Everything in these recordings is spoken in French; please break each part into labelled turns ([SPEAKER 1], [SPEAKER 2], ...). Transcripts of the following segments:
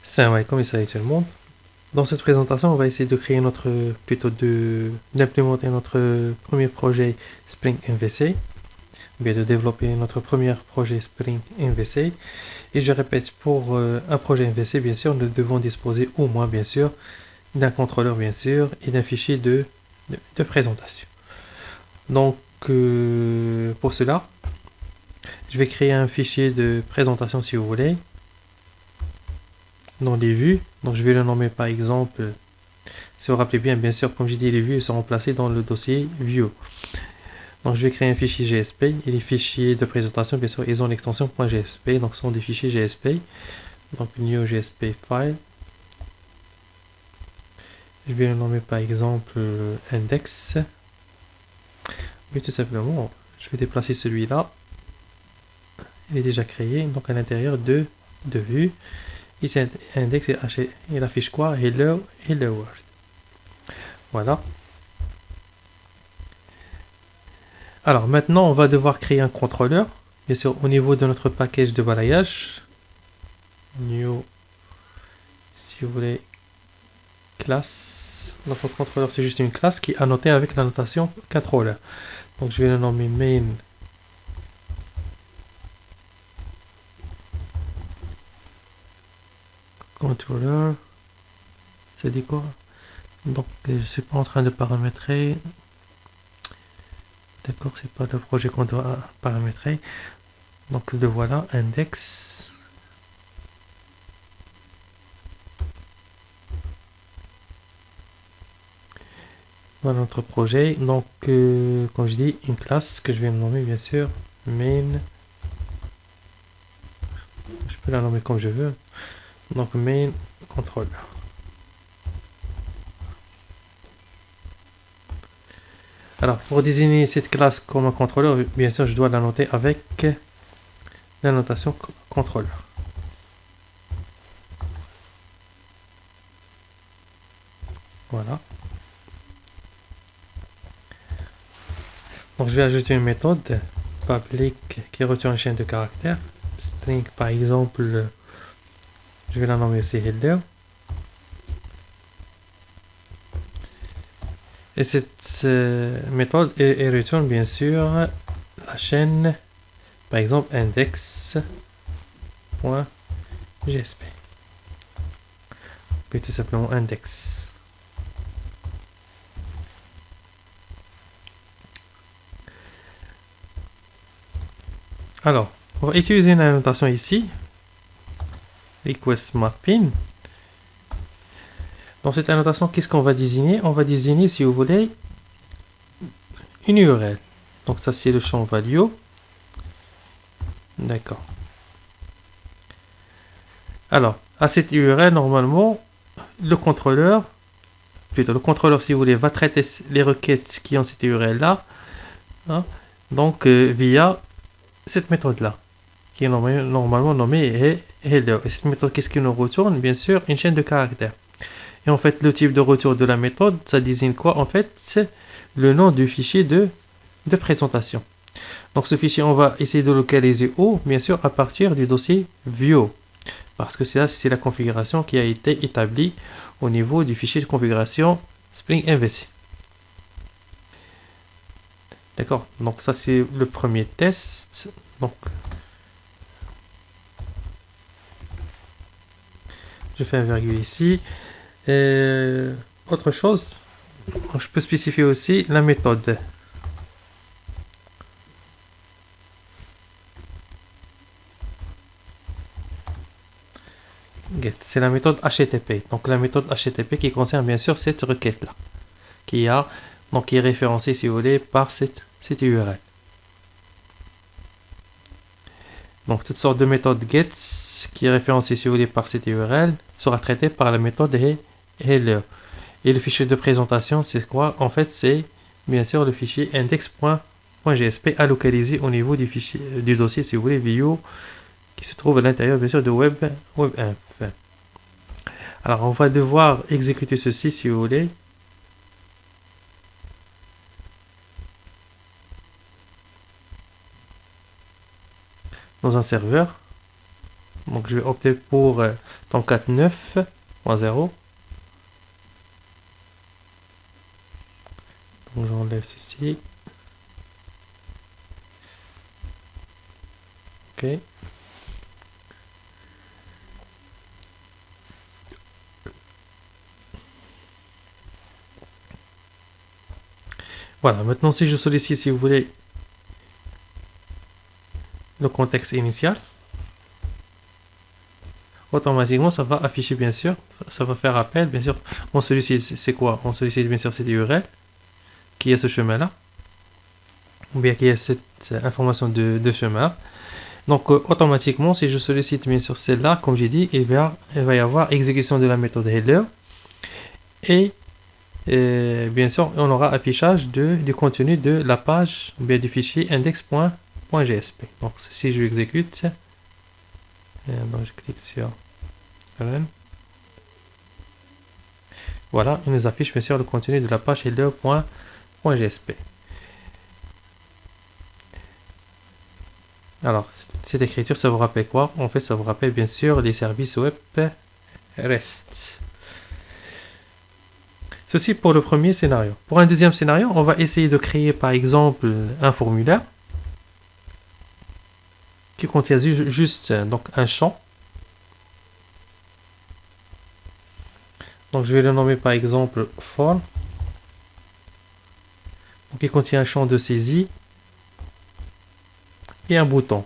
[SPEAKER 1] Salam alaikum et salut tout le monde. Dans cette présentation, on va essayer de créer d'implémenter notre premier projet Spring MVC, ou bien de développer notre premier projet Spring MVC. Et je répète, pour un projet MVC, bien sûr, nous devons disposer au moins, bien sûr, d'un contrôleur, bien sûr, et d'un fichier de présentation. Donc, pour cela, je vais créer un fichier de présentation si vous voulez, dans les vues. Donc, je vais le nommer par exemple. Si vous vous rappelez bien, bien sûr, comme j'ai dit, les vues seront placées dans le dossier View. Donc, je vais créer un fichier GSP et les fichiers de présentation, bien sûr, ils ont l'extension .gsp, donc ce sont des fichiers GSP. Donc, new GSP file. Je vais le nommer par exemple index. Mais tout simplement, je vais déplacer celui-là. Il est déjà créé, donc à l'intérieur de vue. Ici, index, il affiche quoi? Hello world. Voilà. Alors maintenant, on va devoir créer un contrôleur. Bien sûr, au niveau de notre package de balayage, new, si vous voulez, classe. Notre contrôleur, c'est juste une classe qui est annotée avec la notation controller. Donc je vais le nommer main controller. Ça dit quoi? Donc je ne suis pas en train de paramétrer. D'accord, c'est pas le projet qu'on doit paramétrer. Donc le voilà, index. Voilà notre projet. Donc comme je dis, une classe que je vais nommer bien sûr main. Je peux la nommer comme je veux. Donc main controller. Alors pour désigner cette classe comme un contrôleur, bien sûr je dois la noter avec la notation contrôleur. Voilà. Donc je vais ajouter une méthode public qui retient une chaîne de caractères. String par exemple, je vais la nommer aussi header. Et cette méthode elle retourne bien sûr la chaîne, par exemple index.jsp. Puis tout simplement index. Alors, on va utiliser une annotation ici, request mapping. Dans cette annotation, qu'est-ce qu'on va désigner? On va désigner, si vous voulez, une URL. Donc ça, c'est le champ value. D'accord. Alors, à cette URL, normalement, le contrôleur, si vous voulez, va traiter les requêtes qui ont cette URL-là, hein, donc via cette méthode-là, qui est normalement nommée header. Et cette méthode, qu'est-ce qui nous retourne? Bien sûr, une chaîne de caractères. Et en fait, le type de retour de la méthode, ça désigne quoi? En fait, c'est le nom du fichier de présentation. Donc ce fichier, on va essayer de localiser où? Bien sûr, à partir du dossier view. Parce que c'est la configuration qui a été établie au niveau du fichier de configuration Spring MVC. D'accord? Donc ça, c'est le premier test. Donc, je fais un virgule ici. Autre chose, je peux spécifier aussi la méthode. Get, c'est la méthode HTTP. Donc la méthode HTTP qui concerne bien sûr cette requête-là, qui est référencée, si vous voulez, par cette URL. Donc toutes sortes de méthodes get qui est référencée, si vous voulez, par cette URL sera traitée par la méthode header. Et le fichier de présentation, c'est quoi? En fait, c'est bien sûr le fichier index.jsp à localiser au niveau du fichier du dossier, si vous voulez, view, qui se trouve à l'intérieur bien sûr de WebInf. Alors on va devoir exécuter ceci, si vous voulez. Dans un serveur. Donc je vais opter pour Tomcat 9.0. Donc j'enlève ceci. Ok. Voilà, maintenant si je sollicite, si vous voulez, le contexte initial, automatiquement ça va afficher bien sûr, ça va faire appel, bien sûr, on sollicite, c'est quoi? On sollicite bien sûr cette URL, qui est ce chemin-là, ou bien qui est cette information de chemin. Donc automatiquement, si je sollicite bien sûr celle-là, comme j'ai dit, il va y avoir exécution de la méthode header, et bien sûr, on aura affichage du contenu de la page, ou bien du fichier index.jsp. Donc si je l'exécute, donc je clique sur Run. Voilà, il nous affiche bien sûr le contenu de la page header.jsp. Alors, cette écriture, ça vous rappelle quoi? En fait, ça vous rappelle bien sûr les services web REST. Ceci pour le premier scénario. Pour un deuxième scénario, on va essayer de créer par exemple un formulaire qui contient juste donc un champ. Donc je vais le nommer par exemple form. Donc il contient un champ de saisie et un bouton.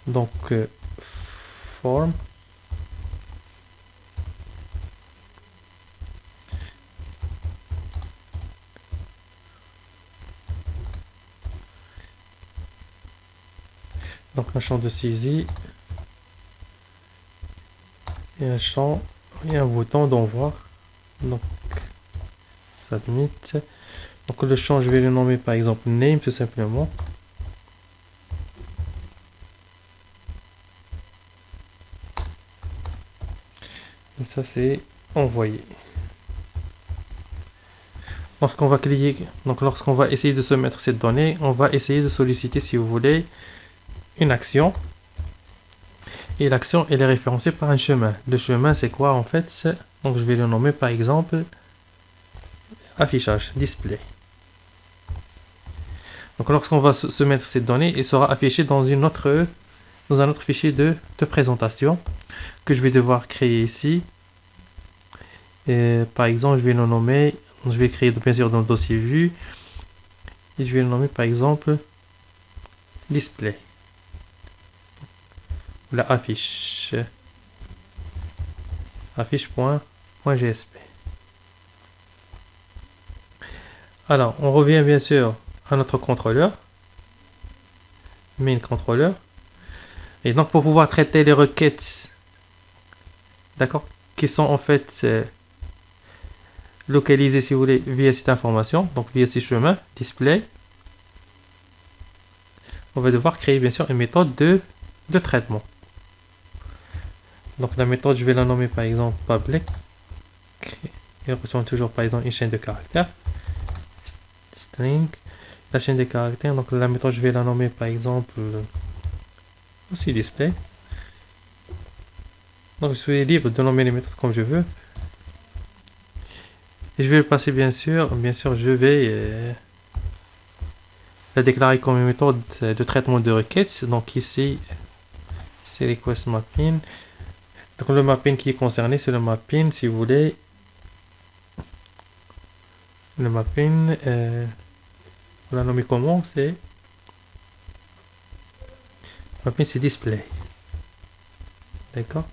[SPEAKER 1] Donc form. Donc un champ de saisie et un champ et un bouton d'envoi. Donc submit. Donc le champ, je vais le nommer par exemple name tout simplement. Et ça c'est envoyé. Lorsqu'on va cliquer, donc lorsqu'on va essayer de soumettre cette donnée, on va essayer de solliciter, si vous voulez, une action. Et l'action, elle est référencée par un chemin. Le chemin, c'est quoi en fait? Donc je vais le nommer par exemple affichage, display. Donc lorsqu'on va soumettre cette donnée, elle sera affichée dans un autre fichier de présentation que je vais devoir créer ici. Et par exemple, je vais le nommer, je vais créer bien sûr dans le dossier vue et je vais le nommer par exemple display. La affiche. Affiche.jsp. Alors, on revient bien sûr à notre contrôleur. Main controller. Et donc, pour pouvoir traiter les requêtes, d'accord, qui sont en fait localisées, si vous voulez, via cette information, donc via ce chemin, display, on va devoir créer bien sûr une méthode de traitement. Donc la méthode, je vais la nommer par exemple public. Et reçoit toujours par exemple une chaîne de caractères. String. La chaîne de caractères, donc la méthode, je vais la nommer par exemple aussi display. Donc je suis libre de nommer les méthodes comme je veux. Et je vais le passer bien sûr, je vais la déclarer comme une méthode de traitement de requêtes. Donc ici, c'est request mapping. Donc le mapping qui est concerné, c'est le mapping, si vous voulez. Le mapping, on l'a nommé comment? C'est mapping, c'est display. D'accord?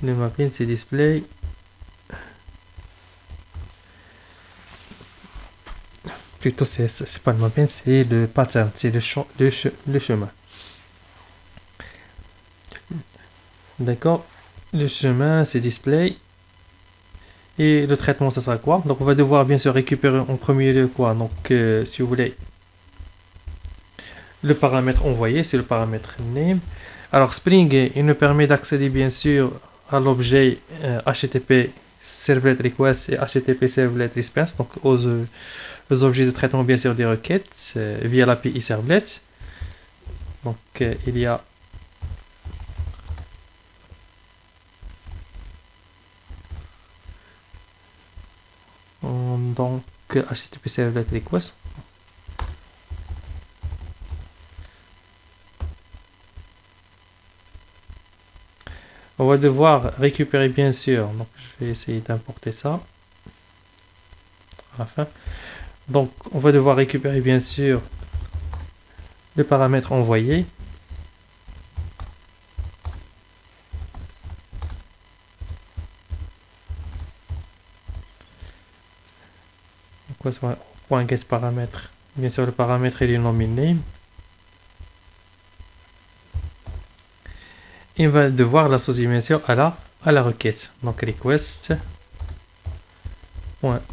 [SPEAKER 1] Le mapping, c'est display. Plutôt, c'est pas le mapping, c'est le pattern, c'est le chemin. D'accord? Le chemin, c'est display. Et le traitement, ça sera quoi? Donc, on va devoir bien sûr récupérer en premier lieu quoi? Donc, si vous voulez, le paramètre envoyé, c'est le paramètre name. Alors, Spring, il nous permet d'accéder bien sûr à l'objet HTTP Servlet Request et HTTP Servlet Response, donc aux objets de traitement bien sûr des requêtes via l'API Servlet. Donc, il y a donc HTTP servlet request. On va devoir récupérer bien sûr, donc je vais essayer d'importer ça à la fin. Donc on va devoir récupérer bien sûr le paramètre envoyé. Quoi soit point get paramètre. Bien sûr le paramètre est le nomin name. Et on va devoir l'associer bien sûr à la requête. Donc request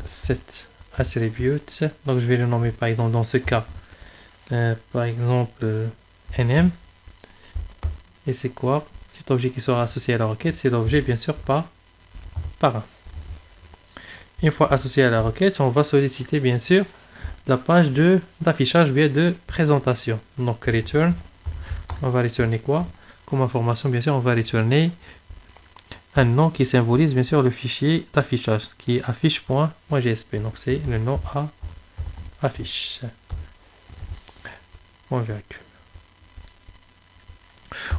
[SPEAKER 1] .set attribute. Donc je vais le nommer par exemple dans ce cas par exemple nm. Et c'est quoi cet objet qui sera associé à la requête? C'est l'objet bien sûr par 1. Une fois associé à la requête, on va solliciter bien sûr la page d'affichage bien de présentation. Donc return, on va retourner quoi? Comme information bien sûr on va retourner un nom qui symbolise bien sûr le fichier d'affichage qui est affiche.jsp. Donc c'est le nom à affiche. On vérifie.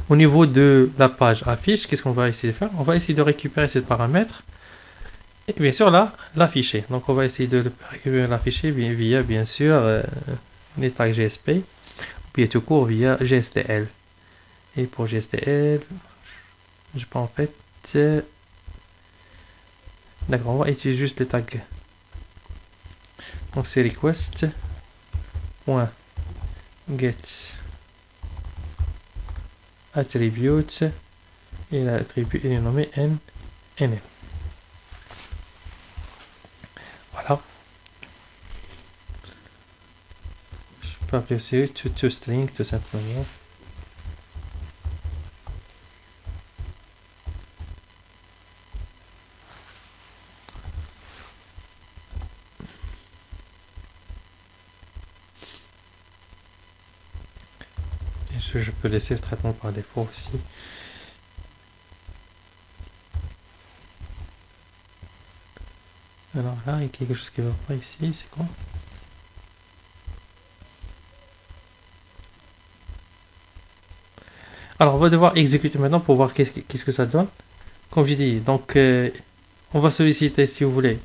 [SPEAKER 1] Au niveau de la page affiche, qu'est-ce qu'on va essayer de faire? On va essayer de récupérer ce paramètre et bien sûr là l'afficher. Donc on va essayer de récupérer l'afficher via bien sûr les tags GSP ou bien tout court via GSTL. Et pour GSTL, je peux en fait d'accord, on va utiliser juste les tags. Donc c'est request .get attribute et l'attribut est nommé nm. Voilà. Je peux appeler aussi toString tout simplement. Je peux laisser le traitement par défaut aussi. Alors là, il y a quelque chose qui ne va pas ici, c'est quoi? Alors on va devoir exécuter maintenant pour voir qu'est-ce que ça donne. Comme j'ai dit, donc on va solliciter, si vous voulez,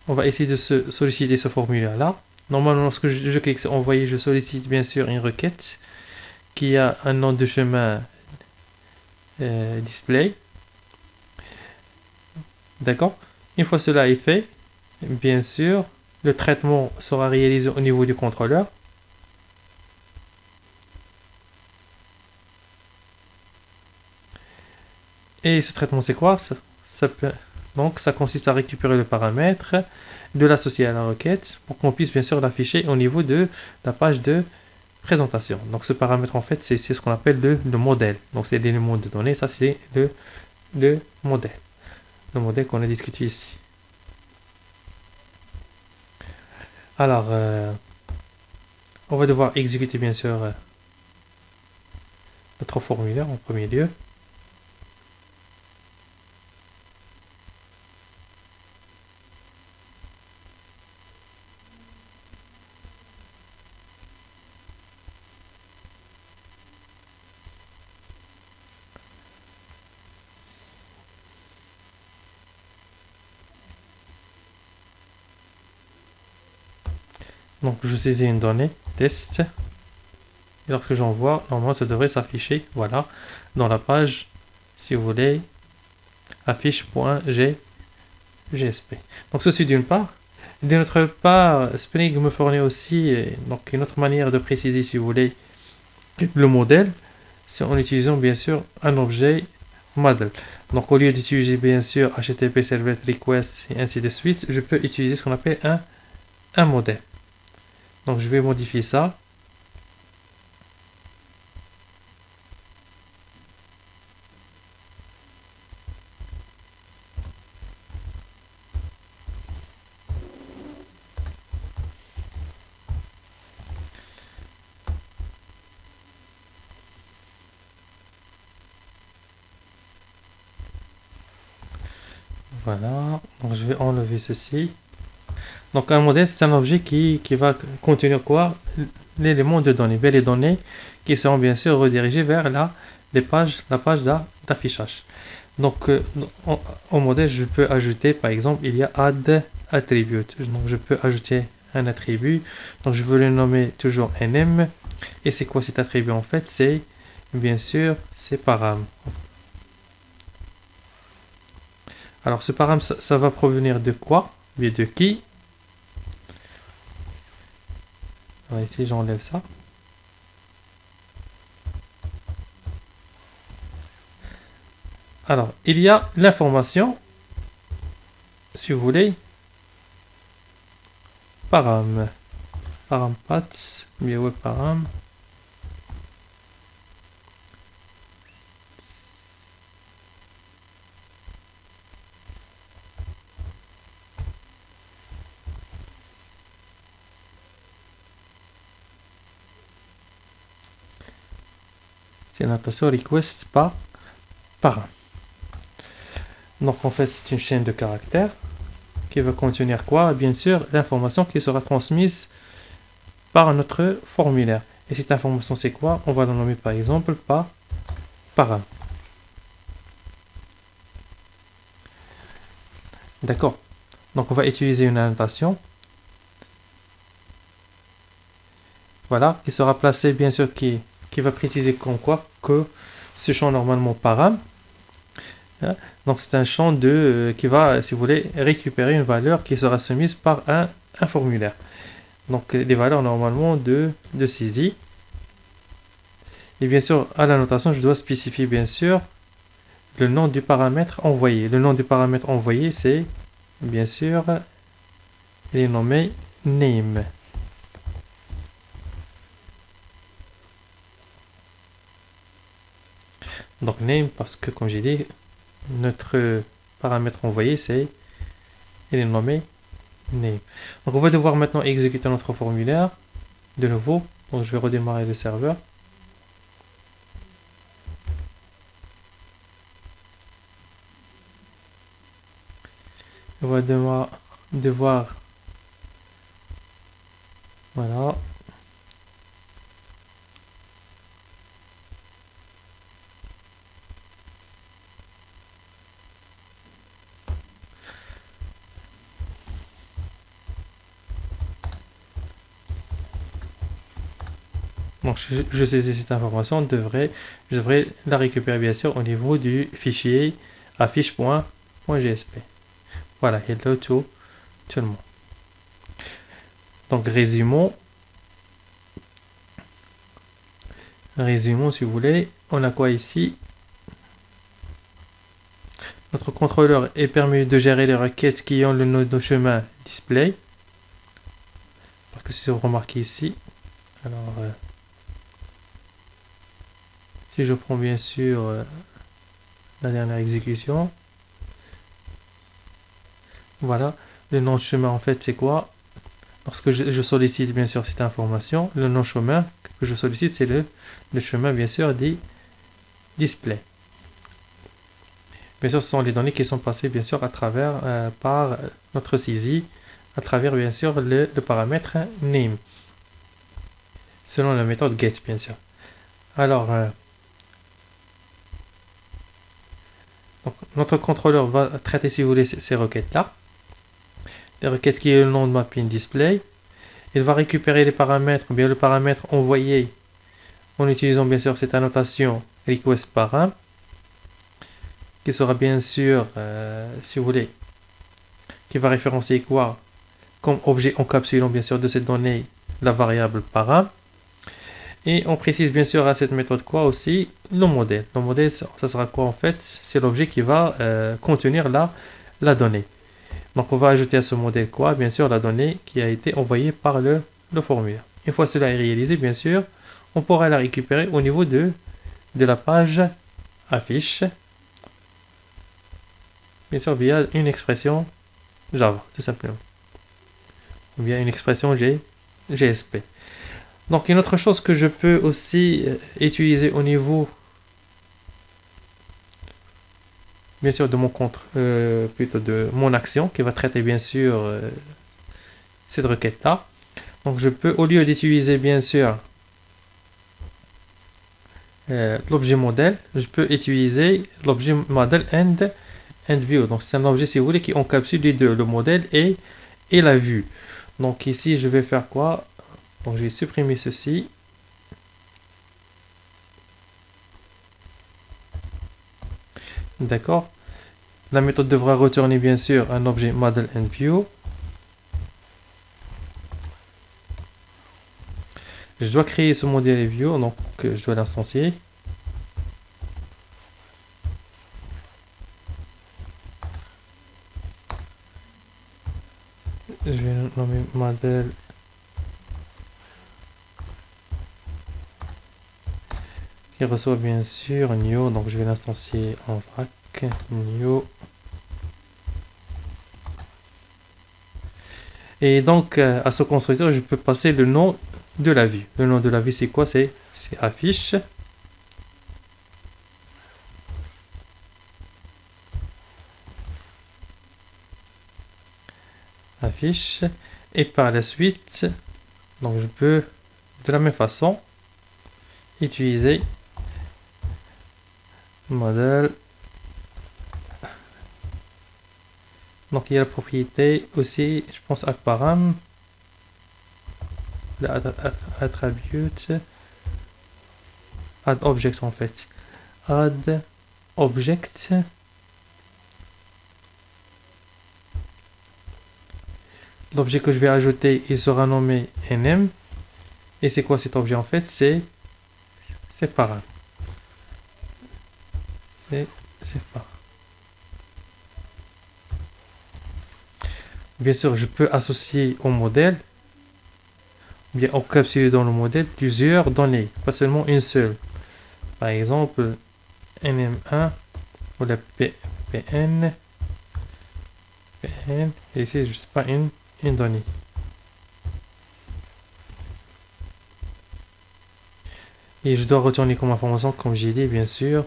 [SPEAKER 1] on va essayer de solliciter ce formulaire là. Normalement, lorsque je clique sur envoyer, je sollicite bien sûr une requête qui a un nom de chemin display. D'accord. Une fois cela est fait, bien sûr, le traitement sera réalisé au niveau du contrôleur. Et ce traitement, c'est quoi? Donc, ça consiste à récupérer le paramètre, de l'associer à la requête pour qu'on puisse bien sûr l'afficher au niveau de la page de présentation. Donc, ce paramètre, en fait, c'est ce qu'on appelle le modèle. Donc, c'est l'élément de données. Ça, c'est le modèle. Le modèle qu'on a discuté ici. Alors, on va devoir exécuter bien sûr notre formulaire en premier lieu. Donc je saisis une donnée, test. Et lorsque j'envoie, normalement ça devrait s'afficher, voilà, dans la page, si vous voulez, affiche.gsp. Donc ceci d'une part. D'une autre part, Spring me fournit aussi donc une autre manière de préciser, si vous voulez, le modèle, c'est en utilisant bien sûr un objet model. Donc au lieu d'utiliser bien sûr HTTP servlet request et ainsi de suite, je peux utiliser ce qu'on appelle un modèle. Donc je vais modifier ça. Voilà, donc je vais enlever ceci. Donc un modèle, c'est un objet qui va contenir quoi? L'élément de données, les données qui seront bien sûr redirigées vers la page d'affichage. Donc au modèle, je peux ajouter, par exemple, il y a add attribute. Donc je peux ajouter un attribut. Donc je veux le nommer toujours nm. Et c'est quoi cet attribut en fait? C'est bien sûr c'est param. Alors ce param, ça va provenir de quoi? Bien de qui? Alors, ici j'enlève ça. Alors il y a l'information, si vous voulez, param. Param path, bien ouais param. C'est une notation request param. Donc en fait c'est une chaîne de caractères qui va contenir quoi? Bien sûr l'information qui sera transmise par notre formulaire. Et cette information c'est quoi? On va la nommer par exemple param. D'accord. Donc on va utiliser une annotation. Voilà, qui sera placée bien sûr qui va préciser comme quoi que ce champ normalement param. Donc c'est un champ qui va, si vous voulez, récupérer une valeur qui sera soumise par un formulaire. Donc les valeurs normalement de saisie. Et bien sûr, à la notation, je dois spécifier bien sûr le nom du paramètre envoyé. Le nom du paramètre envoyé, c'est bien sûr, il est nommé name. Donc name parce que comme j'ai dit, notre paramètre envoyé, il est nommé name. Donc on va devoir maintenant exécuter notre formulaire de nouveau. Donc je vais redémarrer le serveur. On va devoir voilà. Donc je saisis cette information, je devrais la récupérer bien sûr au niveau du fichier affiche.jsp. Voilà, hello to tout le monde. Donc résumons si vous voulez. On a quoi ici? Notre contrôleur est permis de gérer les requêtes qui ont le nom de chemin display. Parce que si vous remarquez ici, alors si je prends bien sûr la dernière exécution, voilà, le nom de chemin en fait c'est quoi? Lorsque je sollicite bien sûr cette information, le nom chemin que je sollicite c'est le chemin bien sûr dit display. Bien sûr ce sont les données qui sont passées bien sûr à travers par notre saisie, à travers bien sûr le paramètre name, selon la méthode get bien sûr. Alors donc, notre contrôleur va traiter si vous voulez ces requêtes là. Les requêtes qui est le nom de mapping display. Il va récupérer les paramètres, bien le paramètre envoyé en utilisant bien sûr cette annotation request param, qui sera bien sûr, si vous voulez, qui va référencier quoi comme objet encapsulant bien sûr de cette donnée la variable param. Et on précise bien sûr à cette méthode quoi aussi le modèle. Le modèle, ça sera quoi en fait? C'est l'objet qui va contenir la donnée. Donc on va ajouter à ce modèle quoi? Bien sûr la donnée qui a été envoyée par le formulaire. Une fois cela est réalisé, bien sûr, on pourra la récupérer au niveau de la page affiche. Bien sûr via une expression Java, tout simplement. Ou bien une expression GSP. Donc une autre chose que je peux aussi utiliser au niveau bien sûr de mon compte, plutôt de mon action qui va traiter bien sûr cette requête-là. Donc je peux, au lieu d'utiliser bien sûr l'objet modèle, je peux utiliser l'objet model and view. Donc c'est un objet, si vous voulez, qui encapsule les deux, le modèle et la vue. Donc ici, je vais faire quoi? Donc je vais supprimer ceci. D'accord. La méthode devra retourner bien sûr un objet model and view. Je dois créer ce modèle et view, donc je dois l'instancier. Je vais nommer modèle qui reçoit bien sûr new, donc je vais l'instancier en vrac new. Et donc à ce constructeur, je peux passer le nom de la vue. Le nom de la vue, c'est quoi? C'est affiche. Affiche. Et par la suite, donc je peux de la même façon utiliser modèle. Donc il y a la propriété aussi, je pense, add param, attribute, add object en fait, add object. L'objet que je vais ajouter, il sera nommé nm. Et c'est quoi cet objet en fait? C'est param. C'est param. Bien sûr, je peux associer au modèle, bien encapsuler dans le modèle plusieurs données, pas seulement une seule. Par exemple, nm1 ou la pn, et ici, je sais pas, une donnée. Et je dois retourner comme information, comme j'ai dit, bien sûr,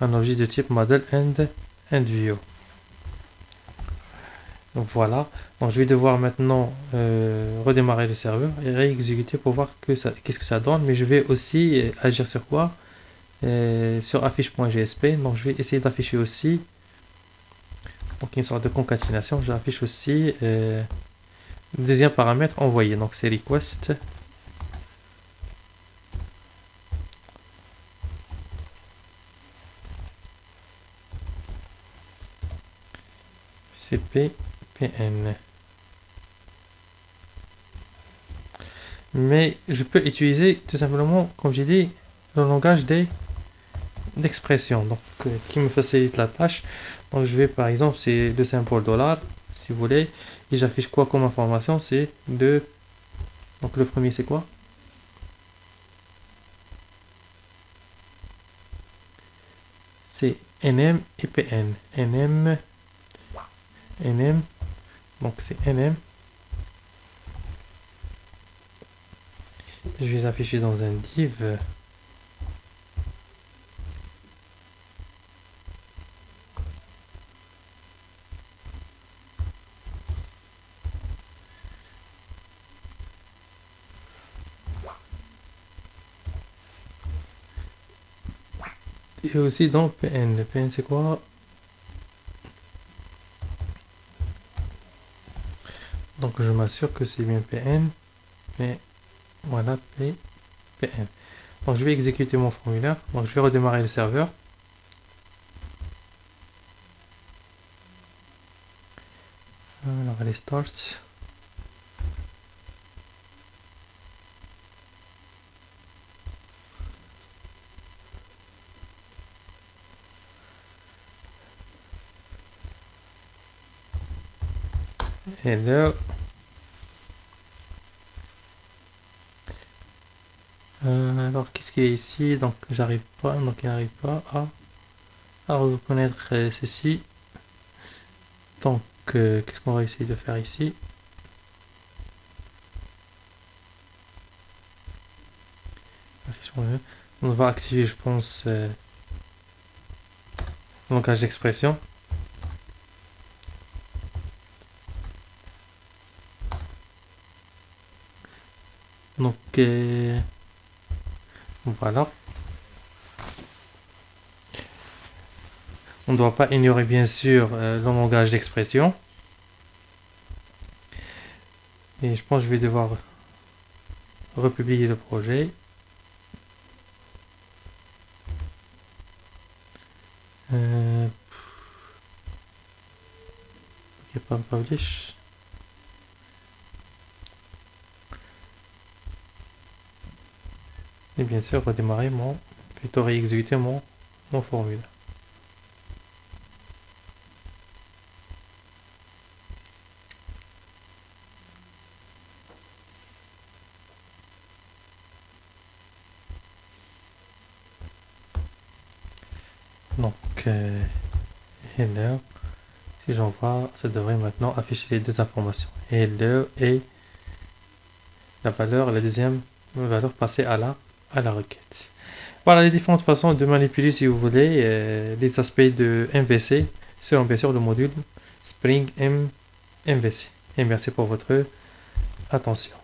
[SPEAKER 1] un objet de type model and view. Donc voilà. Donc je vais devoir maintenant redémarrer le serveur et réexécuter pour voir qu'est-ce que ça donne. Mais je vais aussi agir sur quoi? Sur affiche.gsp. Donc je vais essayer d'afficher aussi. Donc une sorte de concaténation. J'affiche aussi le deuxième paramètre envoyé. Donc c'est request. cppn. Mais je peux utiliser tout simplement, comme j'ai dit, le langage d'expression, donc qui me facilite la tâche. Donc je vais par exemple, c'est le symbole dollar, si vous voulez, et j'affiche quoi comme information? C'est de, donc le premier c'est quoi? C'est nm et pn. nm, donc c'est nm. Je vais l'afficher dans un div. Et aussi dans pn. Le pn c'est quoi? Donc je m'assure que c'est bien pn. Mais voilà, pn. Donc je vais exécuter mon formulaire. Donc je vais redémarrer le serveur. Alors allez start. Hello. Alors qu'est-ce qu'il y a ici? Donc j'arrive pas, donc il n'arrive pas à reconnaître ceci. Donc qu'est-ce qu'on va essayer de faire ici? On va activer, je pense, le langage d'expression. Donc voilà. On ne doit pas ignorer bien sûr le langage d'expression. Et je pense que je vais devoir republier le projet. Ok, pas publish. Et bien sûr, redémarrer plutôt réexécuter mon formule. Donc, header, si j'envoie, ça devrait maintenant afficher les deux informations. Header et la valeur, la deuxième valeur passée à la requête. Voilà les différentes façons de manipuler, si vous voulez, les aspects de MVC sur bien sûr le module Spring MVC. Et merci pour votre attention.